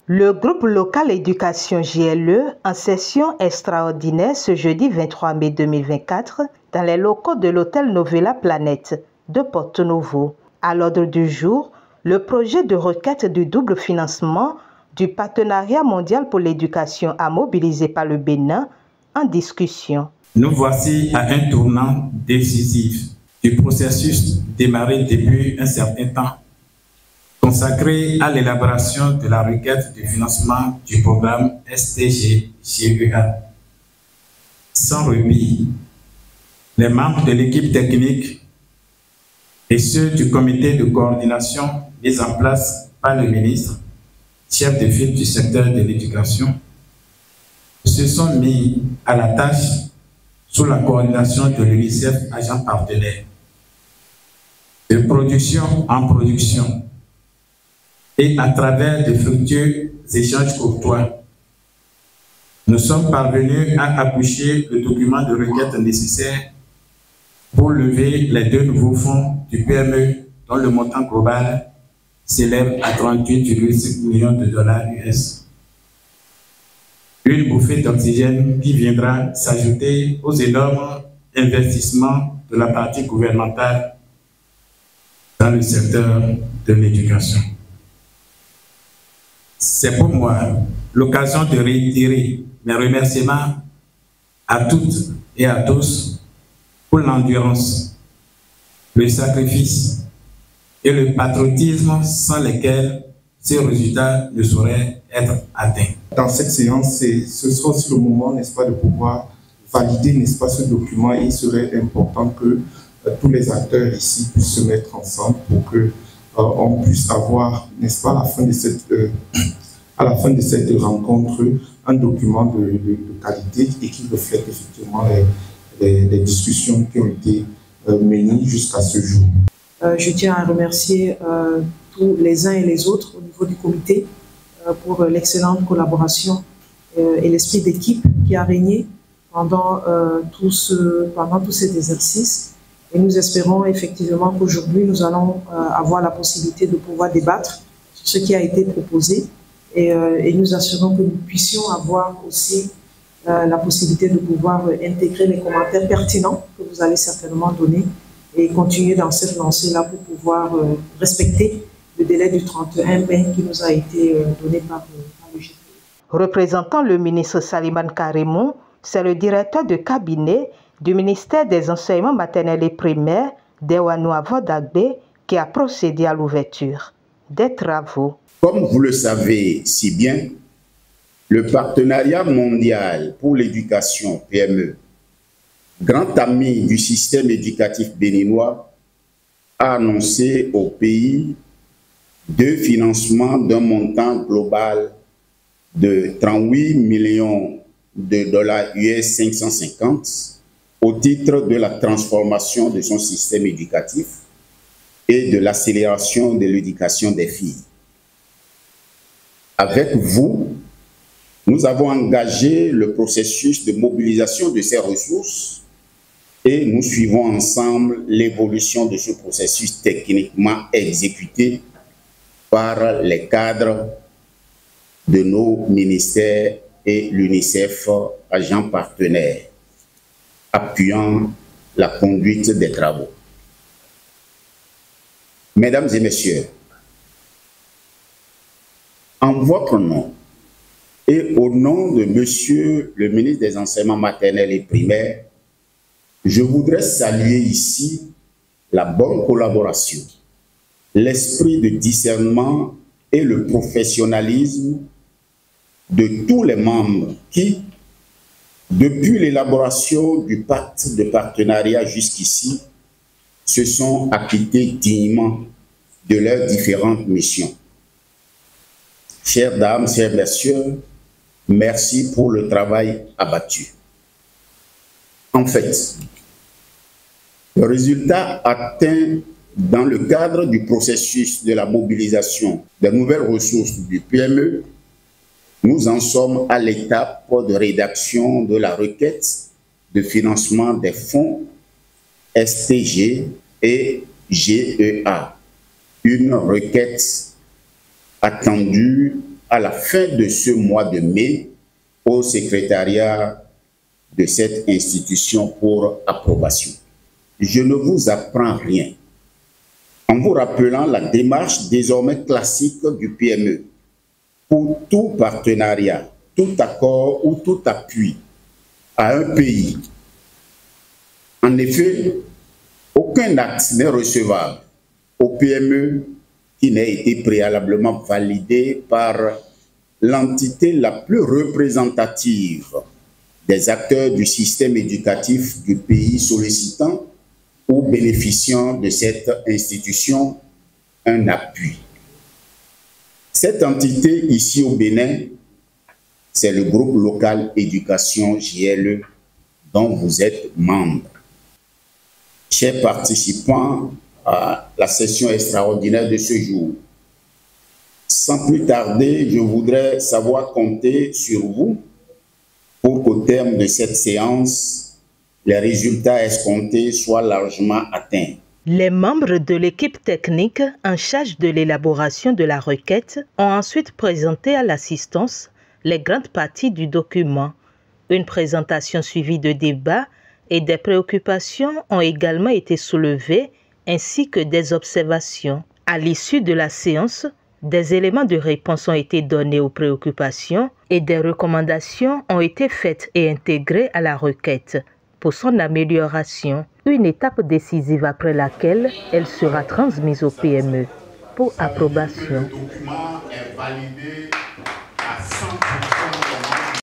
Le groupe local éducation GLE en session extraordinaire ce jeudi 23 mai 2024 dans les locaux de l'hôtel Novella Planète de Porto Novo. À l'ordre du jour, le projet de requête du double financement du Partenariat mondial pour l'éducation à mobiliser par le Bénin en discussion. Nous voici à un tournant décisif du processus démarré depuis un certain temps, consacré à l'élaboration de la requête de financement du programme STG-GEA. Sans répit, les membres de l'équipe technique et ceux du comité de coordination mis en place par le ministre, chef de file du secteur de l'éducation, se sont mis à la tâche sous la coordination de l'UNICEF, agent partenaire. De production en production et à travers de fructueux échanges courtois, nous sommes parvenus à accoucher le document de requête nécessaire pour lever les 2 nouveaux fonds du PME dont le montant global s'élève à 38,5 millions de dollars US. Une bouffée d'oxygène qui viendra s'ajouter aux énormes investissements de la partie gouvernementale dans le secteur de l'éducation. C'est pour moi l'occasion de réitérer mes remerciements à toutes et à tous pour l'endurance, le sacrifice et le patriotisme sans lesquels ces résultats ne sauraient être atteints. Dans cette séance, ce sera aussi le moment, n'est-ce pas, de pouvoir valider, n'est-ce pas, ce document. Et il serait important que tous les acteurs ici puissent se mettre ensemble pour que on puisse avoir, n'est-ce pas, à la fin de cette rencontre, un document de qualité et qui reflète effectivement les discussions qui ont été menées jusqu'à ce jour. Je tiens à remercier tous les uns et les autres au niveau du comité pour l'excellente collaboration et l'esprit d'équipe qui a régné pendant tout cet exercice. Et nous espérons effectivement qu'aujourd'hui, nous allons avoir la possibilité de pouvoir débattre sur ce qui a été proposé et nous assurons que nous puissions avoir aussi la possibilité de pouvoir intégrer les commentaires pertinents que vous allez certainement donner et continuer dans cette lancée-là pour pouvoir respecter le délai du 31 mai qui nous a été donné par le GPE. Représentant le ministre Saliman Karimou, c'est le directeur de cabinet du ministère des Enseignements maternels et primaires, Dewanou Avodagbe, qui a procédé à l'ouverture des travaux. Comme vous le savez si bien, le Partenariat mondial pour l'éducation PME, grand ami du système éducatif béninois, a annoncé au pays 2 financements d'un montant global de 38 millions de dollars US 550 au titre de la transformation de son système éducatif et de l'accélération de l'éducation des filles. Avec vous, nous avons engagé le processus de mobilisation de ces ressources et nous suivons ensemble l'évolution de ce processus techniquement exécuté par les cadres de nos ministères et l'UNICEF, agent partenaire, appuyant la conduite des travaux. Mesdames et messieurs, en votre nom et au nom de Monsieur le ministre des Enseignements maternels et primaires, je voudrais saluer ici la bonne collaboration, l'esprit de discernement et le professionnalisme de tous les membres qui, depuis l'élaboration du pacte de partenariat jusqu'ici, se sont acquittés dignement de leurs différentes missions. Chères dames, chers messieurs, merci pour le travail abattu. En fait, le résultat atteint dans le cadre du processus de la mobilisation des nouvelles ressources du PME, nous en sommes à l'étape de rédaction de la requête de financement des fonds STG et GEA, une requête attendue à la fin de ce mois de mai au secrétariat de cette institution pour approbation. Je ne vous apprends rien en vous rappelant la démarche désormais classique du PME pour tout partenariat, tout accord ou tout appui à un pays. En effet, aucun acte n'est recevable au PME qui n'ait été préalablement validé par l'entité la plus représentative des acteurs du système éducatif du pays sollicitant ou bénéficiant de cette institution un appui. Cette entité ici au Bénin, c'est le groupe local éducation JLE dont vous êtes membre. Chers participants à la session extraordinaire de ce jour, sans plus tarder, je voudrais savoir compter sur vous pour qu'au terme de cette séance, les résultats escomptés soient largement atteints. Les membres de l'équipe technique en charge de l'élaboration de la requête ont ensuite présenté à l'assistance les grandes parties du document. Une présentation suivie de débats et des préoccupations ont également été soulevées ainsi que des observations. À l'issue de la séance, des éléments de réponse ont été donnés aux préoccupations et des recommandations ont été faites et intégrées à la requête pour son amélioration, une étape décisive après laquelle elle sera transmise au PME pour approbation. Le document est validé à 100%.